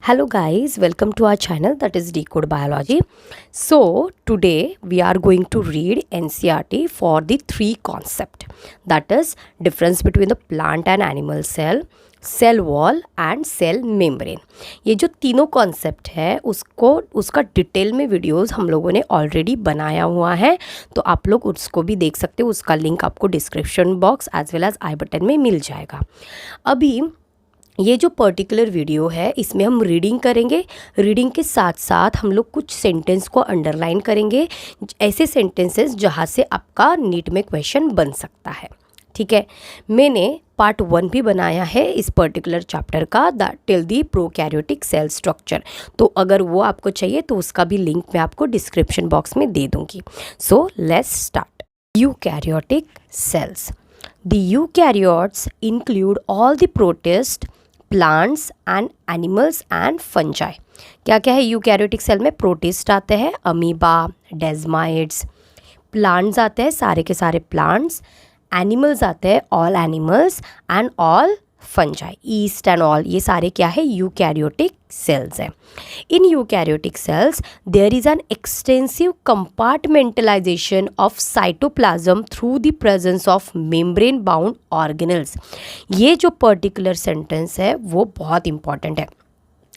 Hello guys, welcome to our channel that is Decode Biology. So today we are going to read NCERT for the three concept, that is difference between the plant and animal cell, cell wall and cell membrane. ये जो तीनों concept है उसका detail में videos हम लोगों ने already बनाया हुआ है, तो आप लोग उसको भी देख सकते हो। उसका लिंक आपको description box as well as I button में मिल जाएगा। अभी ये जो पर्टिकुलर वीडियो है इसमें हम रीडिंग करेंगे। रीडिंग के साथ साथ हम लोग कुछ सेंटेंस को अंडरलाइन करेंगे, ऐसे सेंटेंसेस जहाँ से आपका नीट में क्वेश्चन बन सकता है। ठीक है, मैंने पार्ट 1 भी बनाया है इस पर्टिकुलर चैप्टर का, detail the prokaryotic cell structure. तो अगर वो आपको चाहिए तो उसका भी लिंक मैं आपको डिस्क्रिप्शन बॉक्स में दे दूँगी। So let's start. Eukaryotic cells. The eukaryotes include all the protist, plants and animals and fungi. क्या क्या है यूकैरियोटिक सेल में? प्रोटिस्ट आते हैं, अमीबा, डेजमाइड्स। प्लांट्स आते हैं, सारे के सारे प्लांट्स। एनिमल्स आते हैं, all animals and all fungi, yeast and all. ये सारे क्या है? यूकैरियोटिक सेल्स हैं। In eukaryotic cells there is an extensive compartmentalization of cytoplasm through the presence of membrane bound organelles. ये जो पर्टिकुलर सेंटेंस है वो बहुत इंपॉर्टेंट है।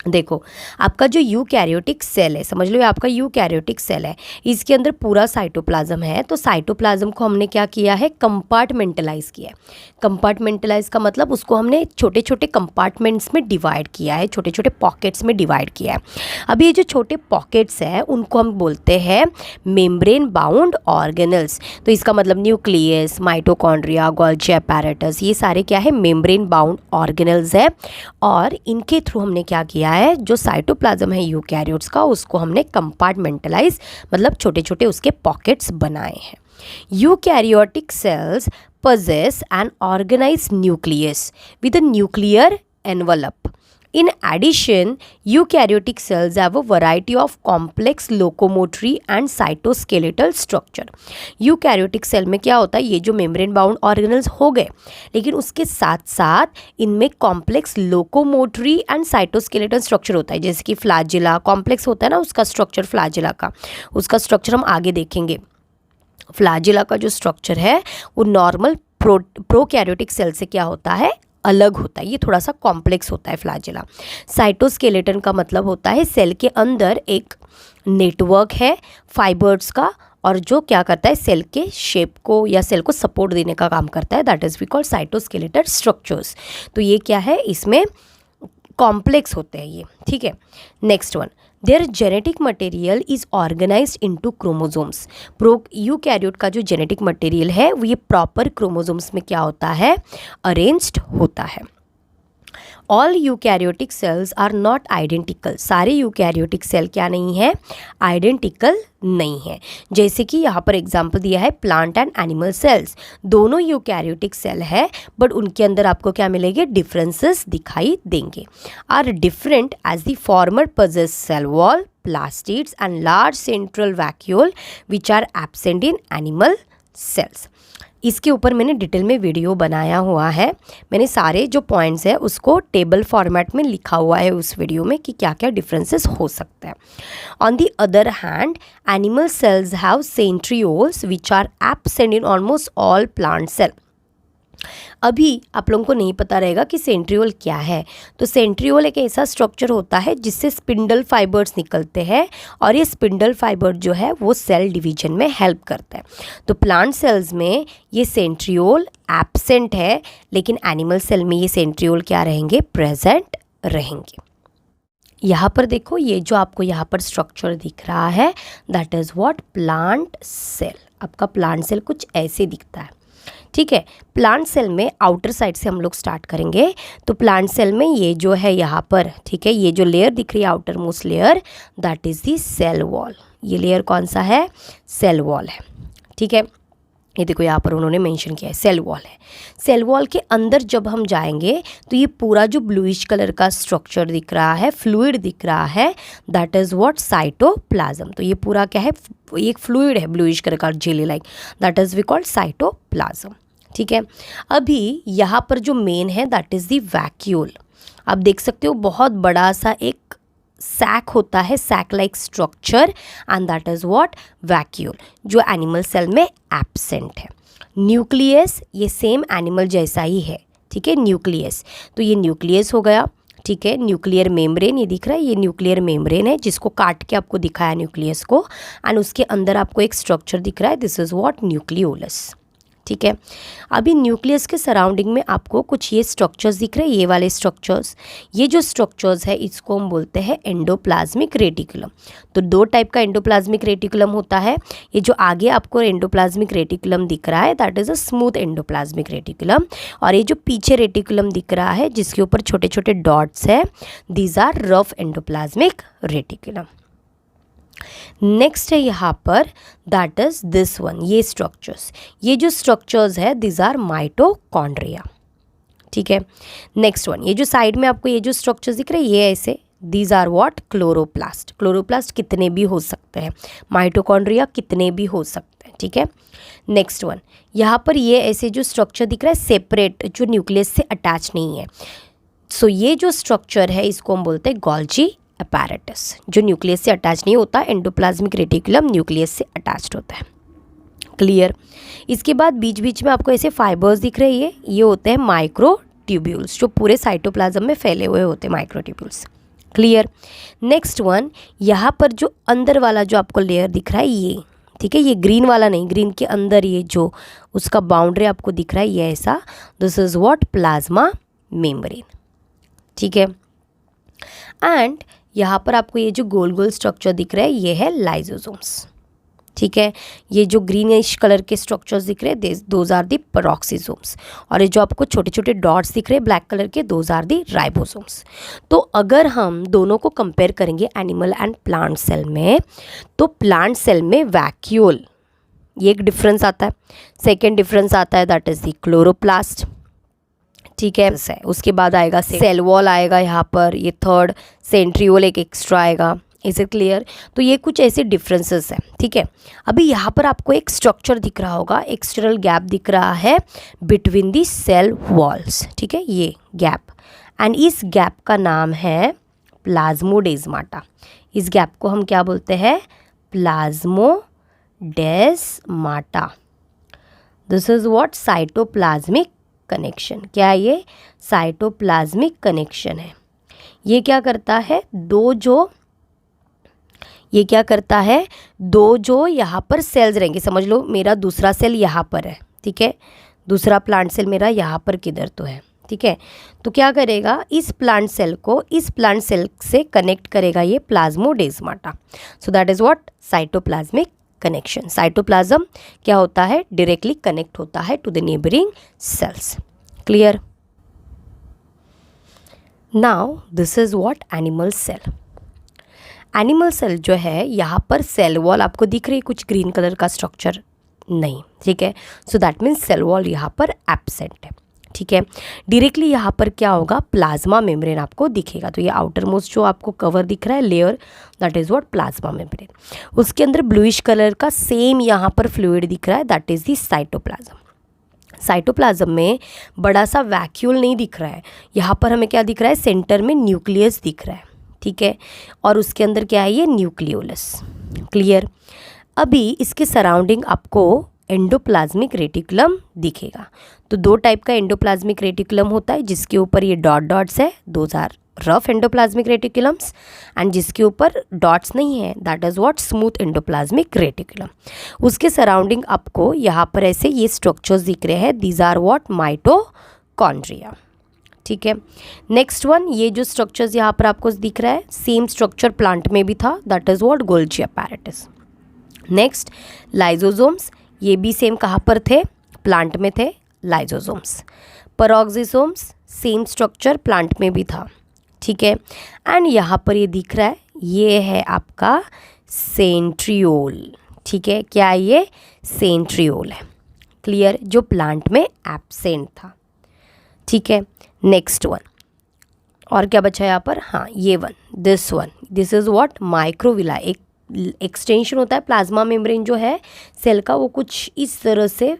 देखो, आपका जो यूकैरियोटिक सेल है, समझ लो ये आपका यूकैरियोटिक सेल है, इसके अंदर पूरा साइटोप्लाज्म है। तो साइटोप्लाज्म को हमने क्या किया है? कंपार्टमेंटलाइज किया है। कंपार्टमेंटलाइज का मतलब उसको हमने छोटे छोटे कंपार्टमेंट्स में डिवाइड किया है, छोटे छोटे पॉकेट्स में डिवाइड किया है। अब ये जो छोटे पॉकेट्स हैं उनको हम बोलते हैं मेम्ब्रेन बाउंड ऑर्गेनल्स। तो इसका मतलब न्यूक्लियस, माइटोकॉन्ड्रिया, गोल्जी apparatus, ये सारे क्या है? मेम्ब्रेन बाउंड ऑर्गेनल्स है। और इनके थ्रू हमने क्या किया है? जो साइटोप्लाज्म है यूकैरियोट्स का, उसको हमने कंपार्टमेंटलाइज मतलब छोटे छोटे उसके पॉकेट्स बनाए हैं। Eukaryotic cells possess an organized nucleus with a nuclear envelope. In addition, eukaryotic cells have a variety of complex locomotory and cytoskeletal structure. Eukaryotic cell में क्या होता है? ये जो मेम्ब्रेन बाउंड ऑर्गेनल्स हो गए, लेकिन उसके साथ साथ इनमें complex locomotory and cytoskeletal structure होता है। जैसे कि फ्लैजिला कॉम्प्लेक्स होता है ना, उसका स्ट्रक्चर फ्लैजिला का, उसका स्ट्रक्चर हम आगे देखेंगे। फ्लैजिला का जो स्ट्रक्चर है वो नॉर्मल प्रोकैरियोटिक सेल से क्या होता है? अलग होता है। ये थोड़ा सा कॉम्प्लेक्स होता है फ्लैजिला। साइटोस्केलेटन का मतलब होता है सेल के अंदर एक नेटवर्क है फाइबर्स का, और जो क्या करता है? सेल के शेप को या सेल को सपोर्ट देने का काम करता है। That is we call cytoskeletal structures. तो ये क्या है? इसमें कॉम्प्लेक्स होते हैं ये। ठीक है, next one, there genetic material is organised into chromosomes. Eukaryote का जो जेनेटिक मटेरियल है वो ये प्रॉपर क्रोमोसोम्स में क्या होता है? अरेंज्ड होता है। All eukaryotic cells are not identical. सारे यूकैरियोटिक सेल क्या नहीं है? आइडेंटिकल नहीं है। जैसे कि यहाँ पर एग्जाम्पल दिया है प्लांट एंड एनिमल सेल्स, दोनों यूकैरियोटिक सेल है, बट उनके अंदर आपको क्या मिलेंगे? डिफरेंसेस दिखाई देंगे। Are different as the former possess cell wall, plastids and large central vacuole which are absent in animal cells. इसके ऊपर मैंने डिटेल में वीडियो बनाया हुआ है। मैंने सारे जो पॉइंट्स हैं उसको टेबल फॉर्मेट में लिखा हुआ है उस वीडियो में कि क्या क्या डिफरेंसेस हो सकते हैं। On the other hand, animal cells have centrioles which are absent in almost all plant cell. अभी आप लोगों को नहीं पता रहेगा कि सेंट्रियोल क्या है। तो सेंट्रियोल एक ऐसा स्ट्रक्चर होता है जिससे स्पिंडल फाइबर्स निकलते हैं, और ये स्पिंडल फाइबर जो है वो सेल डिवीजन में हेल्प करता है। तो प्लांट सेल्स में ये सेंट्रियोल एब्सेंट है, लेकिन एनिमल सेल में ये सेंट्रियोल क्या रहेंगे? प्रेजेंट रहेंगे। यहाँ पर देखो, ये जो आपको यहाँ पर स्ट्रक्चर दिख रहा है that is what? Plant cell. आपका प्लांट सेल कुछ ऐसे दिखता है। ठीक है, प्लांट सेल में आउटर साइड से हम लोग स्टार्ट करेंगे। तो प्लांट सेल में ये जो है यहाँ पर, ठीक है, ये जो लेयर दिख रही है outermost layer, that is the cell wall. ये लेयर कौन सा है? सेल वॉल है। ठीक है, ये देखो यहाँ पर उन्होंने मेंशन किया है सेल वॉल है। सेल वॉल के अंदर जब हम जाएंगे तो ये पूरा जो ब्लूइश कलर का स्ट्रक्चर दिख रहा है, फ्लूइड दिख रहा है, दैट इज़ व्हाट? साइटोप्लाज्म। तो ये पूरा क्या है? एक फ्लूइड है ब्लूइश कलर का, jelly like, that is we called cytoplasm. ठीक है, अभी यहाँ पर जो मेन है दैट इज़ दी वैक्यूल। आप देख सकते हो बहुत बड़ा सा एक सैक होता है, sac like structure, and that is what, vacuole, जो एनिमल सेल में एब्सेंट है। न्यूक्लियस ये सेम एनिमल जैसा ही है, ठीक है, न्यूक्लियस, तो ये न्यूक्लियस हो गया, ठीक है। न्यूक्लियर मेम्ब्रेन ये दिख रहा है, ये न्यूक्लियर मेम्ब्रेन है जिसको काट के आपको दिखाया न्यूक्लियस को, एंड उसके अंदर आपको एक स्ट्रक्चर दिख रहा है, दिस इज़ व्हाट, न्यूक्लियोलस, ठीक है। अभी न्यूक्लियस के सराउंडिंग में आपको कुछ ये स्ट्रक्चर्स दिख रहे हैं, ये वाले स्ट्रक्चर्स, ये जो स्ट्रक्चर्स है इसको हम बोलते हैं एंडोप्लाज्मिक रेटिकुलम। तो दो टाइप का एंडोप्लाज्मिक रेटिकुलम होता है, ये जो आगे आपको एंडोप्लाज्मिक रेटिकुलम दिख रहा है that is a smooth endoplasmic reticulum, और ये जो पीछे रेटिकुलम दिख रहा है जिसके ऊपर छोटे छोटे डॉट्स है, these are rough endoplasmic reticulum. Next है यहाँ पर दैट इज दिस वन, ये स्ट्रक्चर्स, ये जो स्ट्रक्चर्स है दिज आर माइटोकॉन्ड्रिया, ठीक है। नेक्स्ट वन, ये जो साइड में आपको ये जो स्ट्रक्चर्स दिख रहे हैं ये ऐसे, these are what, chloroplast. Chloroplast कितने भी हो सकते हैं, माइटोकॉन्ड्रिया कितने भी हो सकते हैं, ठीक है। नेक्स्ट वन, यहाँ पर ये ऐसे जो स्ट्रक्चर दिख रहा है सेपरेट, जो न्यूक्लियस से अटैच नहीं है, सो ये जो स्ट्रक्चर है इसको हम बोलते हैं गोल्जी अपैरेटस, जो न्यूक्लियस से अटैच नहीं होता। एंडोप्लाज्मिक रेटिकुलम न्यूक्लियस से अटैच्ड होता है, क्लियर। इसके बाद बीच बीच में आपको ऐसे फाइबर्स दिख रहे हैं, ये होते हैं माइक्रोट्यूब्यूल्स, जो पूरे साइटोप्लाज्म में फैले हुए होते हैं माइक्रोट्यूब्यूल्स, क्लियर। नेक्स्ट वन, यहाँ पर जो अंदर वाला जो आपको लेयर दिख रहा है ये, ठीक है, ये ग्रीन वाला नहीं, ग्रीन के अंदर ये जो उसका बाउंड्री आपको दिख रहा है ये ऐसा, this is what, plasma membrane, ठीक है। एंड यहाँ पर आपको ये जो गोल गोल स्ट्रक्चर दिख रहा है ये है लाइजोसोम्स, ठीक है। ये जो ग्रीनिश कलर के स्ट्रक्चर्स दिख रहे हैं दोज आर दी पेरोक्सिसोम्स, और ये जो आपको छोटे छोटे डॉट्स दिख रहे हैं ब्लैक कलर के, दोज आर दी राइबोसोम्स। तो अगर हम दोनों को कंपेयर करेंगे एनिमल एंड प्लांट सेल में, तो प्लांट सेल में वैक्यूल, ये एक डिफरेंस आता है। सेकेंड डिफरेंस आता है दैट इज़ दी क्लोरोप्लास्ट, ठीक है। उसके बाद आएगा सेल वॉल आएगा यहाँ पर, ये थर्ड सेंट्रियोल एक एक्स्ट्रा आएगा, इज इट क्लियर। तो ये कुछ ऐसे डिफरेंसेस हैं, ठीक है। अभी यहाँ पर आपको एक स्ट्रक्चर दिख रहा होगा, एक्सटर्नल गैप दिख रहा है बिटवीन दी सेल वॉल्स, ठीक है, ये गैप, एंड इस गैप का नाम है प्लाज्मोडेस्माटा। इस गैप को हम क्या बोलते हैं, plasmodesmata. This is what, cytoplasmic connection. क्या है ये, साइटोप्लाज्मिक कनेक्शन है। ये क्या करता है, दो जो यहाँ पर सेल्स रहेंगे, समझ लो मेरा दूसरा सेल यहाँ पर है, ठीक है, दूसरा प्लांट सेल मेरा यहाँ पर किधर तो है, ठीक है। तो क्या करेगा, इस प्लांट सेल को इस प्लांट सेल से कनेक्ट करेगा ये plasmodesmata. So that is what, cytoplasmic connection. Cytoplasm क्या होता है, डायरेक्टली कनेक्ट होता है to the neighbouring cells, clear. Now this is what, animal cell. Animal cell जो है यहाँ पर सेल वॉल आपको दिख रही है, कुछ ग्रीन कलर का स्ट्रक्चर नहीं, ठीक है। So that means cell wall यहाँ पर एब्सेंट है, ठीक है। डायरेक्टली यहाँ पर क्या होगा, प्लाज्मा मेम्ब्रेन आपको दिखेगा। तो ये आउटर मोस्ट जो आपको कवर दिख रहा है layer, that is what, plasma membrane. उसके अंदर ब्लूइश कलर का सेम यहाँ पर फ्लूइड दिख रहा है, that is the cytoplasm. Cytoplasm में बड़ा सा वैक्यूल नहीं दिख रहा है, यहाँ पर हमें क्या दिख रहा है, सेंटर में न्यूक्लियस दिख रहा है, ठीक है, और उसके अंदर क्या है, ये न्यूक्लियोलस, क्लियर। अभी इसके सराउंडिंग आपको एंडोप्लाज्मिक रेटिकुलम दिखेगा। तो दो टाइप का एंडोप्लाज्मिक रेटिकुलम होता है, जिसके ऊपर ये डॉट्स है, those are rough endoplasmic reticulums, and जिसके ऊपर डॉट्स नहीं है that is what, smooth endoplasmic reticulum. उसके सराउंडिंग आपको यहाँ पर ऐसे ये स्ट्रक्चर्स दिख रहे हैं, दीज आर व्हाट, माइटोकॉन्ड्रिया, ठीक है। नेक्स्ट वन, ये जो स्ट्रक्चर्स यहाँ पर आपको दिख रहा है, सेम स्ट्रक्चर प्लांट में भी था, that is what, Golgi apparatus. Next lysosomes, ये भी सेम कहाँ पर थे, प्लांट में थे, lysosomes. Peroxisomes, same structure plant में भी था, ठीक है। एंड यहाँ पर ये दिख रहा है, ये है आपका सेंट्रियोल, ठीक है। क्या है ये, सेंट्रियोल है, क्लियर, जो प्लांट में एब्सेंट था, ठीक है। नेक्स्ट वन, और क्या बचा यहाँ पर, हाँ ये वन, दिस इज़ व्हाट, माइक्रोविला। एक एक्सटेंशन होता है प्लाज्मा मेम्ब्रेन जो है सेल का, वो कुछ इस तरह से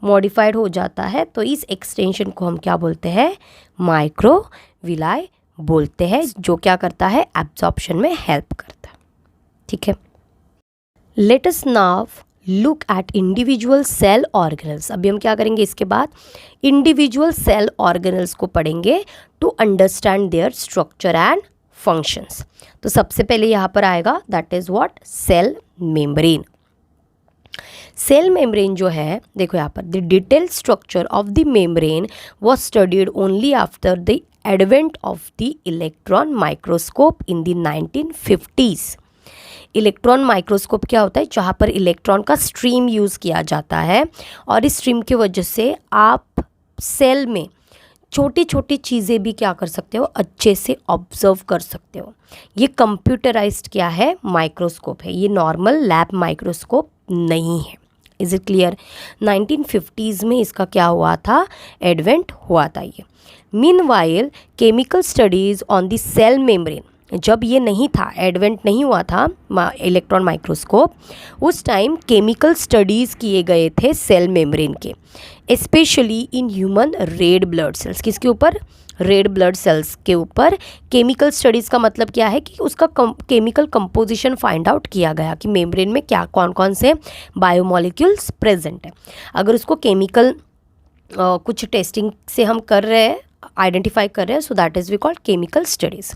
मॉडिफाइड हो जाता है, तो इस एक्सटेंशन को हम क्या बोलते हैं, माइक्रोविलाई बोलते हैं, जो क्या करता है, एब्जॉर्प्शन में हेल्प करता है। ठीक है, let us now look at individual cell organelles. अभी हम क्या करेंगे, इसके बाद इंडिविजुअल सेल ऑर्गेनल्स को पढ़ेंगे to understand their structure and functions. तो सबसे पहले यहाँ पर आएगा that is what, cell membrane. Cell membrane जो है, देखो यहाँ पर, the detailed structure of the membrane was studied only after the advent of the electron microscope in the 1950s। Electron microscope क्या होता है, जहाँ पर इलेक्ट्रॉन का स्ट्रीम यूज़ किया जाता है, और इस स्ट्रीम की वजह से आप सेल में छोटी छोटी चीज़ें भी क्या कर सकते हो, अच्छे से ऑब्जर्व कर सकते हो। ये कंप्यूटराइज्ड क्या है, माइक्रोस्कोप है, ये नॉर्मल लैब माइक्रोस्कोप नहीं है। Is it clear? 1950s में इसका क्या हुआ था, एडवेंट हुआ था ये। Meanwhile chemical studies on the cell membrane, जब ये नहीं था, एडवेंट नहीं हुआ था इलेक्ट्रॉन माइक्रोस्कोप, उस टाइम केमिकल स्टडीज़ किए गए थे सेल मेम्ब्रेन के, specially in human red blood cells. किसके ऊपर, रेड ब्लड सेल्स के ऊपर केमिकल स्टडीज़ का मतलब क्या है कि उसका केमिकल कंपोजिशन फाइंड आउट किया गया कि मेम्ब्रेन में क्या कौन कौन से बायोमोलिक्यूल्स प्रेजेंट है। अगर उसको केमिकल कुछ टेस्टिंग से हम कर रहे हैं, आइडेंटिफाई कर रहे हैं, so that is we called chemical studies.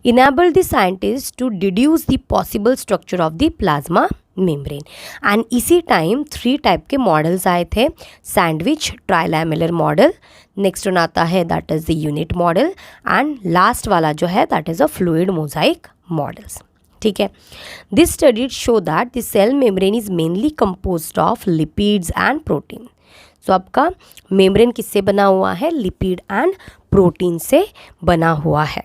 Enable the scientist to deduce the possible structure of the plasma membrane. And इसी टाइम 3 टाइप के मॉडल्स आए थे, sandwich trilamellar model, next one आता है that is the unit model, and last वाला जो है that is a fluid mosaic models. ठीक है, this study show that the cell membrane is mainly composed of lipids and protein. तो आपका membrane किससे बना हुआ है, लिपिड एंड प्रोटीन से बना हुआ है।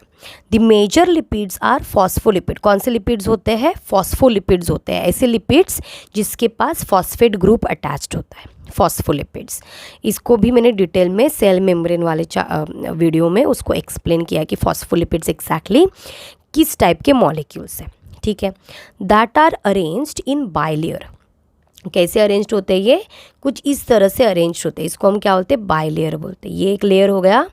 The major lipids are phospholipid. कौन से लिपिड्स होते हैं, फॉस्फोलिपिड्स होते हैं, ऐसे लिपिड्स जिसके पास फॉस्फेट ग्रुप अटैच्ड होता है, फॉस्फोलिपिड्स। इसको भी मैंने डिटेल में सेल मेम्ब्रेन वाले वीडियो में उसको एक्सप्लेन किया कि फॉस्फोलिपिड्स एग्जैक्टली किस टाइप के मॉलिक्यूल्स हैं। ठीक है, that are arranged in bilayer. कैसे अरेंज्ड होते हैं ये, कुछ इस तरह से अरेंज होते हैं, इसको हम क्या बोलते हैं, बाइलेयर बोलते हैं। ये एक लेयर हो गया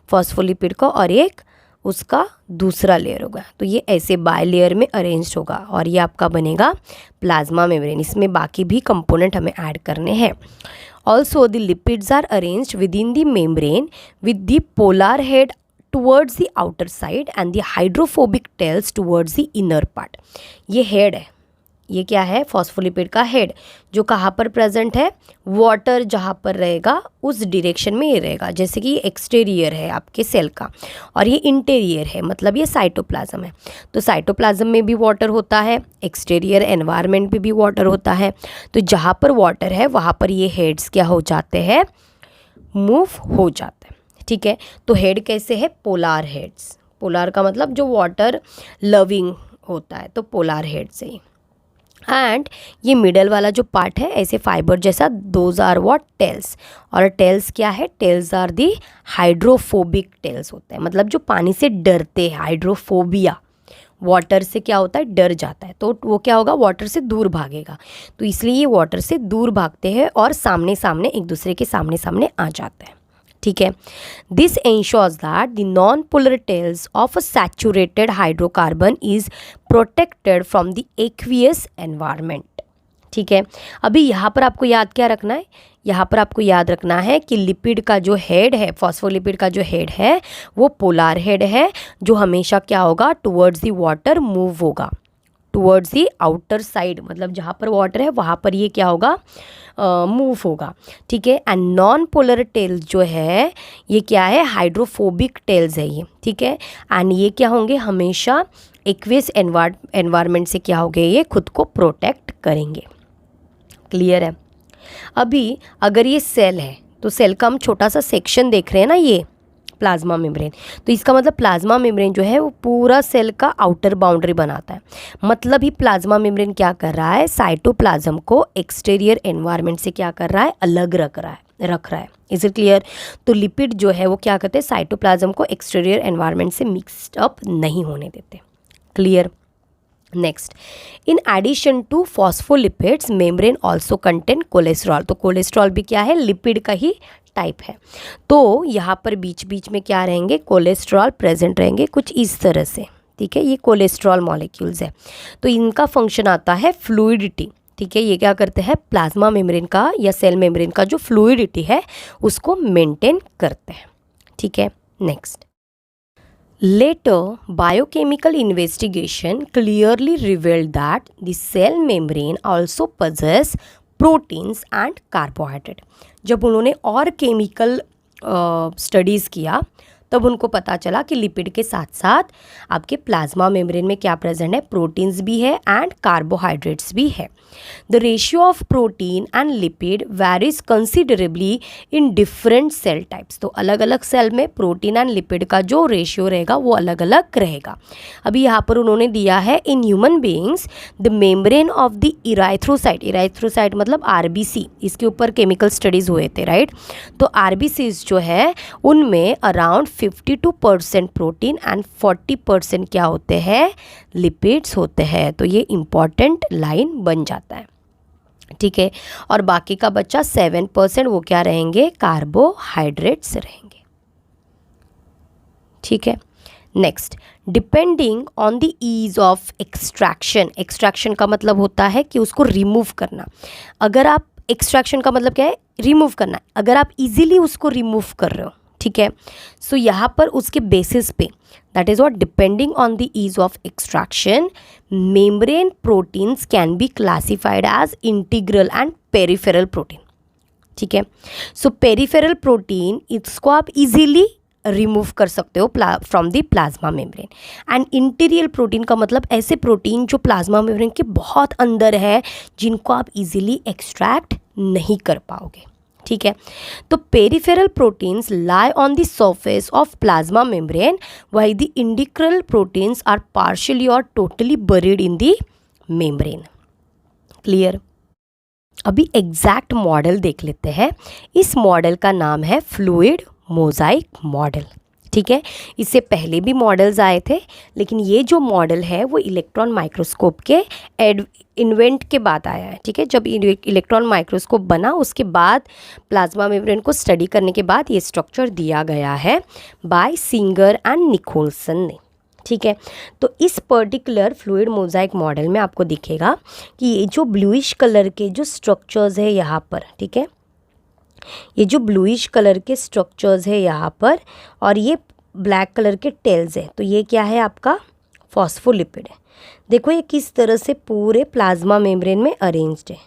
फॉस्फोलिपिड का, और एक उसका दूसरा लेयर होगा, तो ये ऐसे बाइलेयर में अरेंज होगा, और ये आपका बनेगा प्लाज्मा मेम्ब्रेन। इसमें बाकी भी कंपोनेंट हमें ऐड करने हैं। Also the lipids are arranged within the membrane with the polar head towards the outer side and the hydrophobic tails towards the inner part. ये हेड है, ये क्या है, फॉस्फोलिपिड का हेड, जो कहाँ पर प्रेजेंट है, वाटर जहाँ पर रहेगा उस डायरेक्शन में ये रहेगा। जैसे कि ये एक्सटीरियर है आपके सेल का, और ये इंटीरियर है, मतलब ये साइटोप्लाज्म है। तो साइटोप्लाज्म में भी वाटर होता है, एक्सटीरियर एनवायरनमेंट में भी वाटर होता है। तो जहाँ पर वाटर है वहाँ पर ये हेड्स क्या हो जाते हैं, मूव हो जाते हैं। ठीक है, तो हेड कैसे है, पोलार हेड्स। पोलार का मतलब जो वाटर लविंग होता है, तो पोलार हेड से ही। एंड ये मिडल वाला जो पार्ट है ऐसे फाइबर जैसा, दोज आर व्हाट, टेल्स। और टेल्स क्या है, tails are the hydrophobic tails होते हैं, मतलब जो पानी से डरते हैं, हाइड्रोफोबिया, वाटर से क्या होता है, डर जाता है, तो वो क्या होगा, वाटर से दूर भागेगा। तो इसलिए ये वाटर से दूर भागते हैं और सामने सामने एक दूसरे के सामने सामने आ जाते हैं। ठीक है, this ensures that the non polar tails of a saturated hydrocarbon is protected from the aqueous environment. ठीक है, अभी यहाँ पर आपको याद क्या रखना है, यहाँ पर आपको याद रखना है कि लिपिड का जो हेड है, फॉस्फोलिपिड का जो हेड है वो पोलर हेड है, जो हमेशा क्या होगा, टुवर्ड्स द वाटर मूव होगा, टुवर्ड्स दी आउटर साइड, मतलब जहाँ पर वाटर है वहाँ पर ये क्या होगा, मूव होगा। ठीक है, एंड नॉन पोलर टेल्स जो है ये क्या है, हाइड्रोफोबिक टेल्स है ये। ठीक है, एंड ये क्या होंगे, हमेशा एक्वियस एनवायरनमेंट से क्या होंगे, ये खुद को प्रोटेक्ट करेंगे। क्लियर है? अभी अगर ये सेल है तो सेल का हम छोटा सा सेक्शन देख रहे हैं ना, ये प्लाज्मा मेम्ब्रेन, तो इसका मतलब प्लाज्मा मेम्ब्रेन जो है वो पूरा सेल का आउटर बाउंड्री बनाता है। मतलब ही प्लाज्मा मेम्ब्रेन क्या कर रहा है, साइटोप्लाज्म को एक्सटीरियर एनवायरनमेंट से क्या कर रहा है, अलग रख रहा है। Is it clear? तो लिपिड जो है वो क्या करते हैं, साइटोप्लाज्म को एक्सटीरियर एनवायरनमेंट से मिक्सड अप नहीं होने देते। Clear? Next, in addition to phospholipids membrane also contain cholesterol. तो कोलेस्ट्रॉल भी क्या है, लिपिड का ही टाइप है। तो यहाँ पर बीच बीच में क्या रहेंगे, कोलेस्ट्रॉल प्रेजेंट रहेंगे कुछ इस तरह से, ठीक है। ये कोलेस्ट्रॉल मॉलिक्यूल्स है, तो इनका फंक्शन आता है फ्लूइडिटी, ठीक है। ये क्या करते हैं, प्लाज्मा मेम्ब्रेन का या सेल मेम्ब्रेन का जो फ्लूइडिटी है उसको मेंटेन करते हैं, ठीक है। Next, later biochemical investigation clearly revealed that the cell membrane also possess proteins and carbohydrate। जब उन्होंने और केमिकल स्टडीज़ किया तब उनको पता चला कि लिपिड के साथ साथ आपके प्लाज्मा मेम्ब्रेन में क्या प्रेजेंट है, प्रोटीन्स भी है एंड कार्बोहाइड्रेट्स भी है। The ratio of protein and lipid varies considerably in different cell types. तो अलग अलग सेल में प्रोटीन एंड लिपिड का जो रेशियो रहेगा वो अलग अलग रहेगा। अभी यहाँ पर उन्होंने दिया है in human beings the membrane of the erythrocyte, erythrocyte मतलब आरबीसी, इसके ऊपर केमिकल स्टडीज़ हुए थे, राइट। तो आरबीसीज जो है उनमें अराउंड 52% प्रोटीन एंड 40% क्या होते हैं, लिपिड्स होते हैं। तो ये इम्पॉर्टेंट लाइन बन जाता है, ठीक है। और बाकी का बच्चा 7% वो क्या रहेंगे, कार्बोहाइड्रेट्स रहेंगे, ठीक है। Next, depending on the ease of extraction, extraction का मतलब होता है कि उसको रिमूव करना। अगर आप एक्सट्रैक्शन का मतलब क्या है, रिमूव करना, अगर आप इजीली उसको रिमूव कर रहे हो, ठीक है। सो यहाँ पर उसके बेसिस पे, that is what, depending on the ease of extraction membrane proteins can be classified as integral and peripheral protein, ठीक है। सो पेरिफेरल प्रोटीन इसको आप इजीली रिमूव कर सकते हो from the plasma membrane. And interior protein का मतलब ऐसे प्रोटीन जो प्लाज्मा मेम्ब्रेन के बहुत अंदर है जिनको आप इजीली एक्सट्रैक्ट नहीं कर पाओगे, ठीक है। तो peripheral proteins lie on the surface of plasma membrane while the integral proteins are partially और totally buried in the membrane. Clear. अभी एग्जैक्ट मॉडल देख लेते हैं। इस मॉडल का नाम है फ्लूइड मोज़ाइक मॉडल, ठीक है। इससे पहले भी मॉडल्स आए थे, लेकिन ये जो मॉडल है वो इलेक्ट्रॉन माइक्रोस्कोप के इन्वेंट के बाद आया है, ठीक है। जब इलेक्ट्रॉन माइक्रोस्कोप बना उसके बाद प्लाज्मा मेम्ब्रेन को स्टडी करने के बाद ये स्ट्रक्चर दिया गया है बाय सिंगर एंड निकोलसन ने, ठीक है। तो इस पर्टिकुलर फ्लूइड मोज़ाइक मॉडल में आपको दिखेगा कि ये जो ब्लूइश कलर के जो स्ट्रक्चर्स है यहाँ पर, ठीक है, ये जो ब्लूइश कलर के स्ट्रक्चर्स है यहाँ पर और ये ब्लैक कलर के टेल्स है, तो ये क्या है आपका फॉस्फोलिपिड है। देखो ये किस तरह से पूरे प्लाज्मा मेम्ब्रेन में अरेंज्ड है,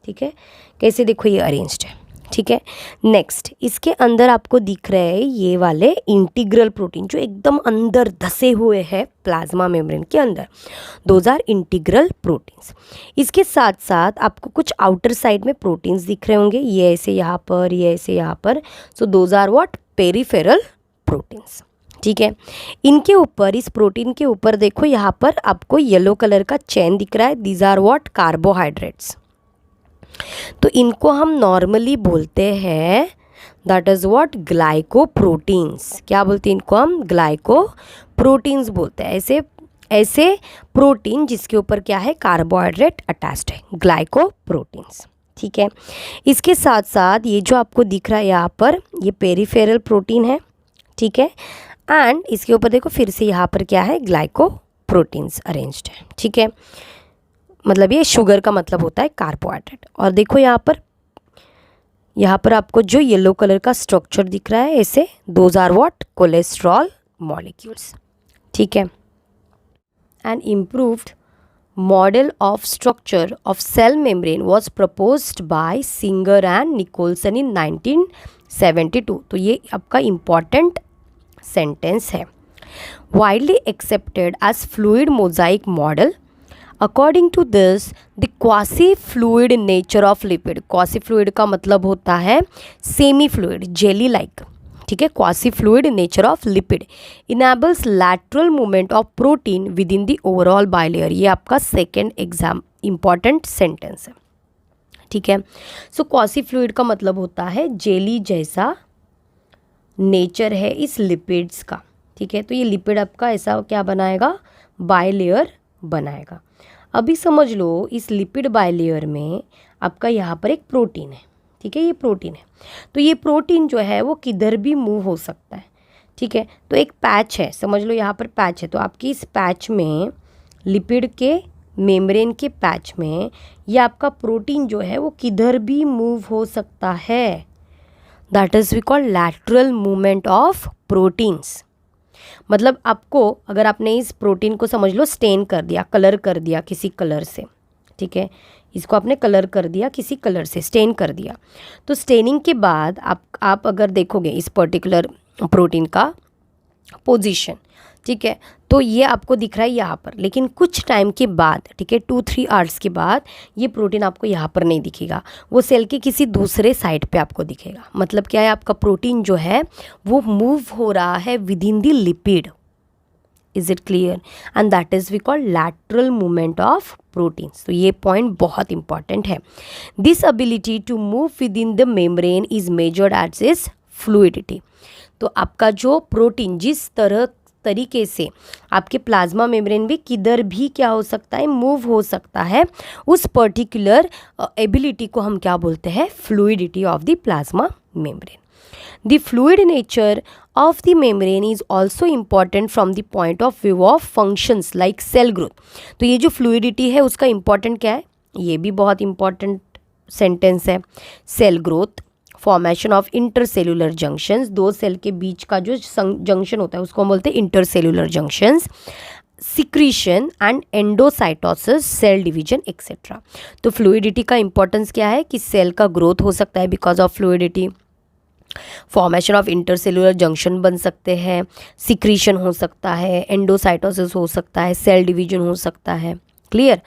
ठीक है। कैसे देखो ये अरेंज्ड है, ठीक है। नेक्स्ट, इसके अंदर आपको दिख रहे हैं ये वाले इंटीग्रल प्रोटीन जो एकदम अंदर धसे हुए हैं प्लाज्मा मेम्ब्रेन के अंदर, दोज आर इंटीग्रल प्रोटीन्स। इसके साथ साथ आपको कुछ आउटर साइड में प्रोटीन्स दिख रहे होंगे, ये ऐसे यहाँ पर, ये ऐसे यहाँ पर, so those are what, peripheral proteins, ठीक है। इनके ऊपर, इस प्रोटीन के ऊपर देखो यहाँ पर आपको येलो कलर का चेन दिख रहा है, दीज आर व्हाट, कार्बोहाइड्रेट्स। तो इनको हम नॉर्मली बोलते हैं दैट इज़ व्हाट, ग्लाइकोप्रोटीन्स। क्या बोलते हैं इनको हम, ग्लाइकोप्रोटीन्स बोलते हैं। ऐसे प्रोटीन जिसके ऊपर क्या है, कार्बोहाइड्रेट अटैच्ड है, ग्लाइकोप्रोटीन्स, ठीक है। इसके साथ साथ ये जो आपको दिख रहा है यहाँ पर, ये पेरिफेरल प्रोटीन है, ठीक है। एंड इसके ऊपर देखो फिर से यहाँ पर क्या है, ग्लाइकोप्रोटीन्स अरेंज्ड है, ठीक है। मतलब ये शुगर का मतलब होता है कार्बोहाइड्रेट। और देखो यहाँ पर आपको जो येलो कलर का स्ट्रक्चर दिख रहा है ऐसे, those are what, cholesterol molecules, ठीक है। An improved model of structure of cell membrane was proposed by Singer and Nicolson in 1972। तो ये आपका इम्पॉर्टेंट सेंटेंस है। Widely accepted as fluid mosaic model, according to this the quasi fluid nature of lipid, quasi fluid का मतलब होता है semi fluid, jelly like, ठीक है। Quasi fluid nature of lipid enables lateral movement of protein with in the overall bilayer. ये आपका second exam important sentence है, ठीक है। सो क्वासी फ्लूइड का मतलब होता है जेली जैसा नेचर है इस लिपिड्स का, ठीक है। तो ये लिपिड आपका ऐसा क्या बनाएगा, बाइलेयर बनाएगा। अभी समझ लो इस लिपिड बाइलेयर में आपका यहाँ पर एक प्रोटीन है, ठीक है, ये प्रोटीन है। तो ये प्रोटीन जो है वो किधर भी मूव हो सकता है, ठीक है। तो एक पैच है, समझ लो यहाँ पर पैच है, तो आपकी इस पैच में, लिपिड के मेम्ब्रेन के पैच में, ये आपका प्रोटीन जो है वो किधर भी मूव हो सकता है। That is we call lateral movement of proteins. मतलब आपको, अगर आपने इस प्रोटीन को समझ लो स्टेन कर दिया, कलर कर दिया किसी कलर से, ठीक है, इसको आपने कलर कर दिया किसी कलर से, स्टेन कर दिया, तो स्टेनिंग के बाद आप अगर देखोगे इस पर्टिकुलर प्रोटीन का पोजीशन, ठीक है, तो ये आपको दिख रहा है यहाँ पर, लेकिन कुछ टाइम के बाद, ठीक है, 2-3 आवर्स के बाद ये प्रोटीन आपको यहाँ पर नहीं दिखेगा, वो सेल के किसी दूसरे साइड पे आपको दिखेगा। मतलब क्या है, आपका प्रोटीन जो है वो मूव हो रहा है within the lipid. Is it clear? And that is we call lateral movement of proteins. तो ये पॉइंट बहुत इंपॉर्टेंट है। This ability to move within the membrane is measured as is fluidity. तो आपका जो protein जिस तरीके से आपके प्लाज्मा मेम्ब्रेन में किधर भी क्या हो सकता है, मूव हो सकता है, उस पर्टिकुलर एबिलिटी को हम क्या बोलते हैं, fluidity of the plasma membrane. The fluid nature of the membrane is also important from the point of view of functions like cell growth. तो ये जो fluidity है उसका important क्या है, ये भी बहुत important sentence है। cell growth, formation of intercellular junctions, दो सेल के बीच का जो जंक्शन होता है उसको हम बोलते हैं intercellular junctions, secretion and endocytosis, cell division etcetera. तो फ्लूइडिटी का इंपॉर्टेंस क्या है कि सेल का ग्रोथ हो सकता है because of fluidity, formation of intercellular junction बन सकते हैं, सिक्रीशन हो सकता है, एंडोसाइटोसिस हो सकता है, सेल डिवीजन हो सकता है। Clear?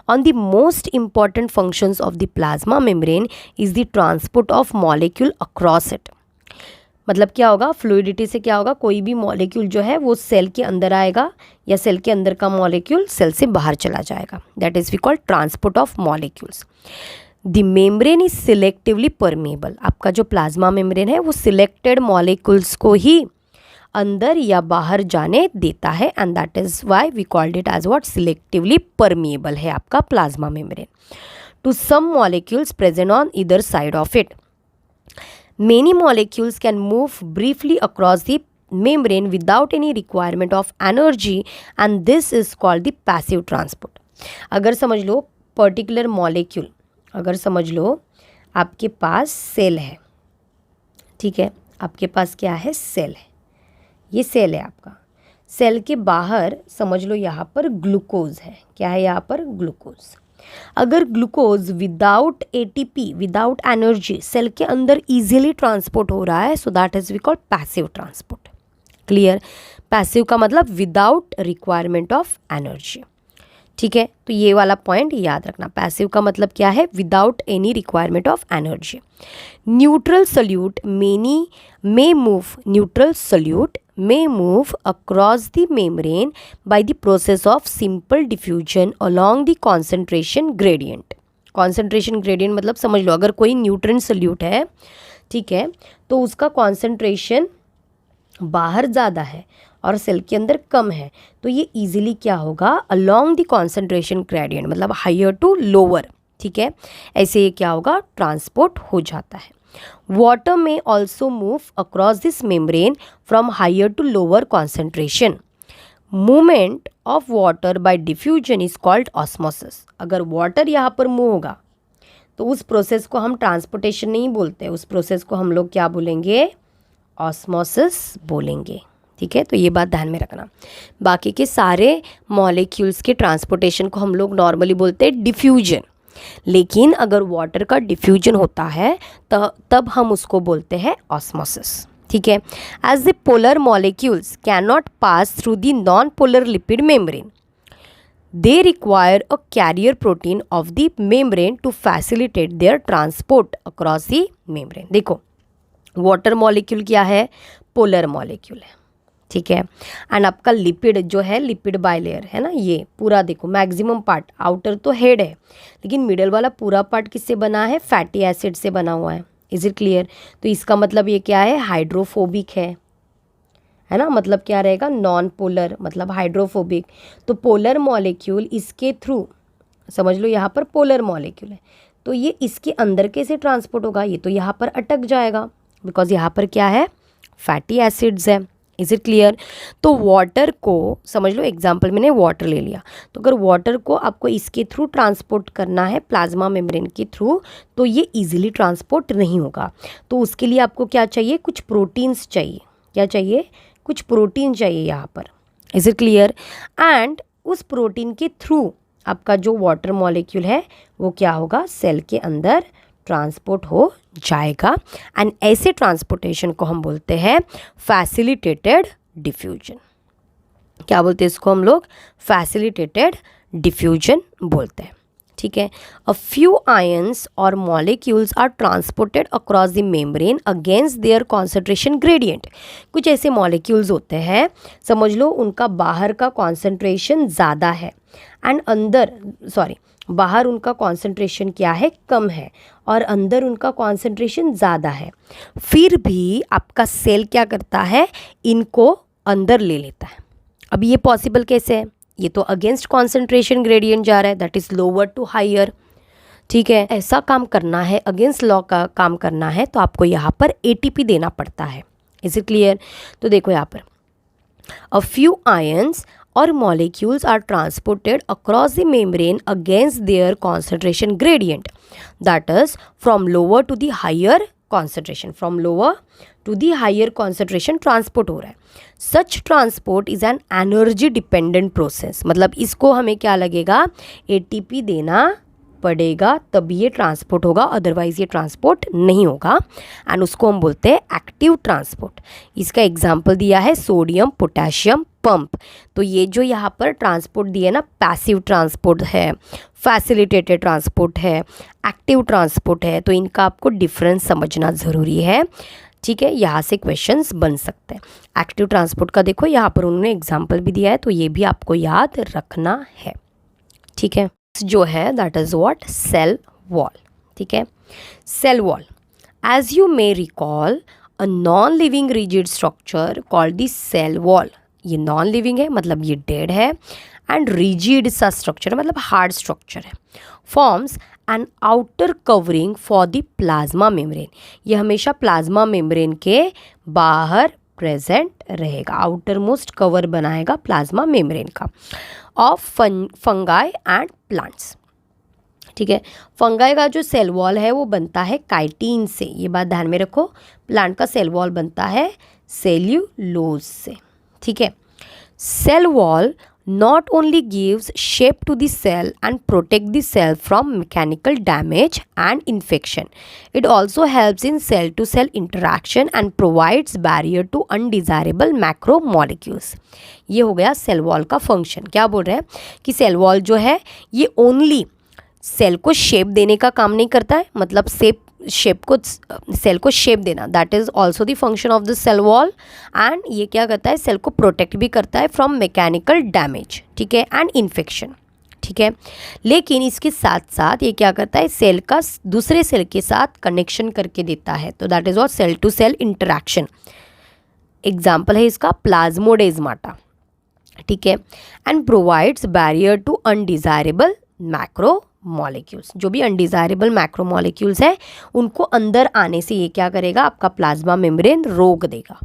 On the most important functions of the plasma membrane is the transport of molecule across it. मतलब क्या होगा, फ्लूइडिटी से क्या होगा, कोई भी मॉलिक्यूल जो है वो सेल के अंदर आएगा या सेल के अंदर का मॉलिक्यूल सेल से बाहर चला जाएगा। That is we call transport of molecules. The membrane is selectively permeable. आपका जो प्लाज्मा मेम्ब्रेन है वो सिलेक्टेड मॉलिक्यूल्स को ही अंदर या बाहर जाने देता है, and that is why we called it as what, selectively permeable है आपका plasma membrane to some molecules present on either side of it. Many molecules can move briefly across the membrane without any requirement of energy, and this is called the passive transport. अगर समझ लो particular molecule, अगर समझ लो आपके पास cell है, ठीक है, आपके पास क्या है, सेल है, ये सेल है आपका, सेल के बाहर समझ लो यहाँ पर ग्लूकोज है, क्या है यहाँ पर, ग्लूकोज। अगर glucose without ATP, without energy cell के अंदर इजीली ट्रांसपोर्ट हो रहा है, so that is we call passive transport. Clear? Passive का मतलब विदाउट रिक्वायरमेंट ऑफ एनर्जी, ठीक है। तो ये वाला पॉइंट याद रखना, पैसिव का मतलब क्या है, without any requirement of energy. Neutral solute may move, neutral solute may move across the membrane by the process of simple diffusion along the concentration gradient. concentration gradient मतलब समझ लो, अगर कोई न्यूट्रल सोल्यूट है, ठीक है, तो उसका कॉन्सेंट्रेशन बाहर ज़्यादा है और सेल के अंदर कम है, तो ये इजीली क्या होगा, अलोंग द कॉन्सेंट्रेशन ग्रेडियंट, मतलब हायर टू लोअर, ठीक है, ऐसे ये क्या होगा, ट्रांसपोर्ट हो जाता है। वाटर में also move across this membrane from higher to lower concentration. Movement of water by diffusion is called osmosis. अगर वाटर यहाँ पर मूव होगा तो उस प्रोसेस को हम ट्रांसपोर्टेशन नहीं बोलते, उस प्रोसेस को हम लोग क्या बोलेंगे, ऑस्मोसिस बोलेंगे, ठीक है। तो ये बात ध्यान में रखना। बाकी के सारे मॉलिक्यूल्स के ट्रांसपोर्टेशन को हम लोग नॉर्मली बोलते हैं डिफ्यूजन, लेकिन अगर वाटर का डिफ्यूजन होता है तब हम उसको बोलते हैं ऑस्मोसिस, ठीक है। As the polar molecules can not pass through the non polar lipid membrane, they require a carrier protein of the membrane to facilitate their transport across the membrane. देखो वाटर मॉलिक्यूल क्या है, polar molecule है, ठीक है, and आपका lipid जो है, lipid bilayer है ना, ये पूरा देखो मैक्सिमम पार्ट, आउटर तो हेड है लेकिन मिडल वाला पूरा पार्ट किससे बना है, फैटी एसिड से बना हुआ है। Is it clear? तो इसका मतलब ये क्या है, हाइड्रोफोबिक है ना, मतलब क्या रहेगा, नॉन पोलर मतलब हाइड्रोफोबिक। तो पोलर मॉलिक्यूल इसके थ्रू, समझ लो यहाँ पर पोलर मॉलिक्यूल है तो ये इसके अंदर कैसे ट्रांसपोर्ट होगा, ये तो यहाँ पर अटक जाएगा बिकॉज यहाँ पर क्या है, फैटी एसिड्स है। Is it clear? तो वाटर को समझ लो, एग्जाम्पल मैंने वाटर ले लिया, तो अगर वाटर को आपको इसके थ्रू ट्रांसपोर्ट करना है प्लाज्मा मेम्ब्रेन के थ्रू, तो ये इजीली ट्रांसपोर्ट नहीं होगा। तो उसके लिए आपको क्या चाहिए, कुछ प्रोटीन्स चाहिए। क्या चाहिए? कुछ प्रोटीन चाहिए यहाँ पर। Is it clear? एंड उस प्रोटीन के थ्रू आपका जो वाटर मॉलिक्यूल है वो क्या होगा, सेल के अंदर ट्रांसपोर्ट हो जाएगा। एंड ऐसे ट्रांसपोर्टेशन को हम बोलते हैं फैसिलिटेटेड डिफ्यूजन। क्या बोलते हैं इसको हम लोग? फैसिलिटेटेड डिफ्यूजन बोलते हैं। ठीक है। अ फ्यू आयंस और molecules are transported across the membrane against their concentration gradient. कुछ ऐसे मॉलिक्यूल्स होते हैं, समझ लो उनका बाहर का कॉन्सेंट्रेशन ज़्यादा है एंड अंदर बाहर उनका कॉन्सेंट्रेशन क्या है, कम है, और अंदर उनका कॉन्सेंट्रेशन ज़्यादा है। फिर भी आपका सेल क्या करता है, इनको अंदर ले लेता है। अब ये पॉसिबल कैसे है? ये तो अगेंस्ट कॉन्सेंट्रेशन ग्रेडियंट जा रहा है, that is lower to higher. ठीक है, ऐसा काम करना है, अगेंस्ट लॉ का काम करना है, तो आपको यहाँ पर ATP देना पड़ता है। Is it clear? तो देखो यहाँ पर अ few ions or molecules are transported across the membrane against their concentration gradient, that is from lower to the higher concentration, from lower to the higher concentration transport हो रहा है। such transport is an energy dependent process, मतलब इसको हमें क्या लगेगा, ATP देना पड़ेगा तभी ये ट्रांसपोर्ट होगा, अदरवाइज ये ट्रांसपोर्ट नहीं होगा। एंड उसको हम बोलते हैं एक्टिव ट्रांसपोर्ट। इसका एग्जांपल दिया है सोडियम पोटेशियम पंप। तो ये जो यहाँ पर ट्रांसपोर्ट दिया ना, पैसिव ट्रांसपोर्ट है, फैसिलिटेटेड ट्रांसपोर्ट है, एक्टिव ट्रांसपोर्ट है, तो इनका आपको डिफरेंस समझना ज़रूरी है। ठीक है, यहाँ से क्वेश्चंस बन सकते हैं। एक्टिव ट्रांसपोर्ट का देखो यहाँ पर उन्होंने एग्जाम्पल भी दिया है, तो ये भी आपको याद रखना है। ठीक है, जो है that is what, cell wall. ठीक है, cell wall as you may recall a non living rigid structure called the cell wall. ये नॉन लिविंग है मतलब ये डेड है, एंड रिजिड सा स्ट्रक्चर मतलब हार्ड स्ट्रक्चर है। Forms an outer covering for the plasma membrane. ये हमेशा प्लाज्मा मेम्ब्रेन के बाहर प्रेजेंट रहेगा, आउटर मोस्ट कवर बनाएगा प्लाज्मा मेम्ब्रेन का, ऑफ फंगाई एंड प्लांट्स। ठीक है, फंगाई का जो सेल वॉल है वो बनता है काइटिन से, ये बात ध्यान में रखो। प्लांट का सेल वॉल बनता है सेल्यूलोज से। ठीक है, cell wall not only gives shape to the cell and protect the cell from mechanical damage and infection, it also helps in cell to cell interaction and provides barrier to undesirable macromolecules। ये हो गया cell wall का function. क्या बोल रहे हैं कि cell wall जो है ये ओनली सेल को शेप देने का काम नहीं करता है, मतलब सेल को शेप देना, that is also the function of the cell wall. And ये क्या करता है, सेल को प्रोटेक्ट भी करता है फ्रॉम मैकेनिकल डैमेज, ठीक है, एंड इन्फेक्शन। ठीक है, लेकिन इसके साथ साथ ये क्या करता है, सेल का दूसरे सेल के साथ कनेक्शन करके देता है, तो that is what cell to cell interaction. Example है इसका प्लाज्मोडेस्माटा। ठीक है, and provides barrier to undesirable macromolecules. जो भी अनडिजायरेबल मैक्रो मॉलिक्यूल्स है उनको अंदर आने से ये क्या करेगा, आपका प्लाज्मा मेम्ब्रेन रोक देगा।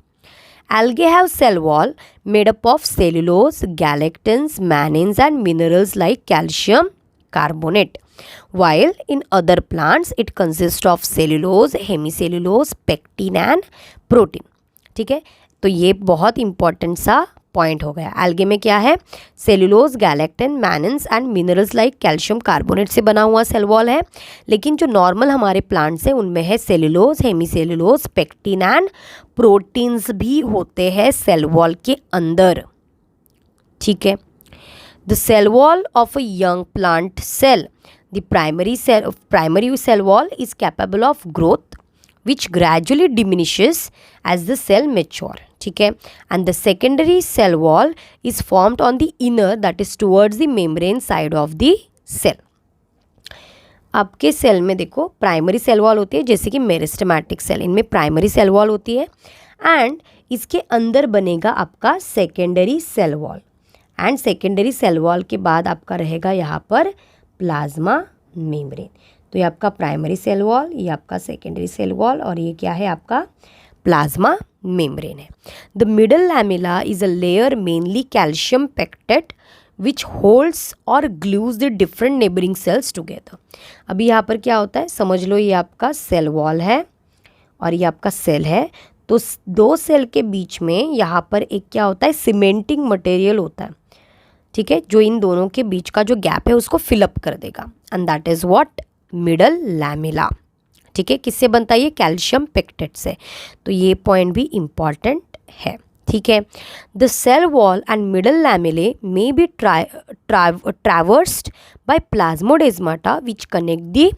Algae have cell wall made up of cellulose, galactans, mannins and minerals like calcium carbonate, while in other plants it consists of cellulose, hemicellulose, pectin and protein। ठीक है, तो ये बहुत इंपॉर्टेंट सा पॉइंट हो गया। एल्गे में क्या है, cellulose, galactans, mannans and minerals like calcium carbonate से बना हुआ सेल वॉल है। लेकिन जो नॉर्मल हमारे प्लांट्स हैं उनमें है cellulose, hemicellulose, pectin and proteins भी होते हैं सेल वॉल के अंदर। ठीक है, the cell wall of a young plant cell, the primary cell wall is capable of growth which gradually diminishes as the cell mature। ठीक है, and the secondary cell wall is formed on the inner, that is towards the membrane side of the cell। आपके cell में देखो primary cell wall होती है, जैसे कि meristematic cell, इनमें प्राइमरी सेल वॉल होती है, एंड इसके अंदर बनेगा आपका secondary cell wall, and secondary cell wall के बाद आपका रहेगा यहाँ पर प्लाज्मा मेम्ब्रेन। तो तो ये आपका प्राइमरी सेल वॉल, ये आपका सेकेंडरी सेल वॉल, और ये क्या है आपका प्लाज्मा मेम्ब्रेन है। The middle lamella is a layer mainly calcium pectate which holds और glues the different neighbouring cells together. अभी यहाँ पर क्या होता है, समझ लो ये आपका सेल वॉल है और ये आपका सेल है, तो दो सेल के बीच में यहाँ पर एक क्या होता है, सीमेंटिंग मटेरियल होता है, ठीक है, जो इन दोनों के बीच का जो गैप है उसको फिलअप कर देगा, and that is what middle lamella. ठीक है, किससे बनता है ये, कैल्शियम पेक्टेट से। तो ये पॉइंट भी इम्पॉर्टेंट है। ठीक है, the cell wall and middle lamellae may be traversed by plasmodesmata which connect the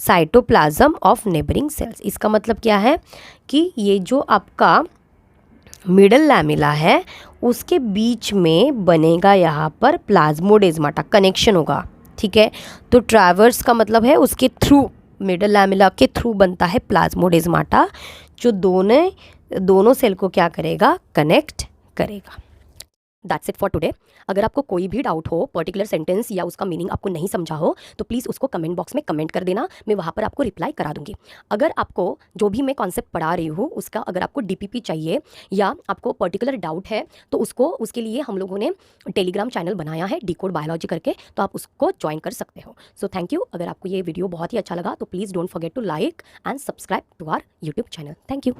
cytoplasm of neighbouring cells. इसका मतलब क्या है कि ये जो आपका मिडल लैमेला है उसके बीच में बनेगा यहाँ पर प्लाज्मोडेस्माटा, कनेक्शन होगा। ठीक है, तो ट्रैवर्स का मतलब है उसके थ्रू, मिडल लैमेला के थ्रू बनता है प्लाज्मोडेस्माटा, जो दोनों सेल को क्या करेगा, कनेक्ट करेगा। That's it for today. अगर आपको कोई भी डाउट हो, पर्टिकुलर सेंटेंस या उसका मीनिंग आपको नहीं समझा हो, तो प्लीज़ उसको कमेंट बॉक्स में कमेंट कर देना, मैं वहाँ पर आपको रिप्लाई करा दूंगी। अगर आपको जो भी मैं कॉन्सेप्ट पढ़ा रही हूँ उसका अगर आपको डीपीपी चाहिए या आपको पर्टिकुलर डाउट है, तो उसके लिए हम लोगों ने टेलीग्राम चैनल बनाया है डीकोड बायोलॉजी करके, तो आप उसको ज्वाइन कर सकते हो। So thank you. अगर आपको ये वीडियो बहुत ही अच्छा लगा तो please don't forget to like and subscribe to our YouTube channel. Thank you.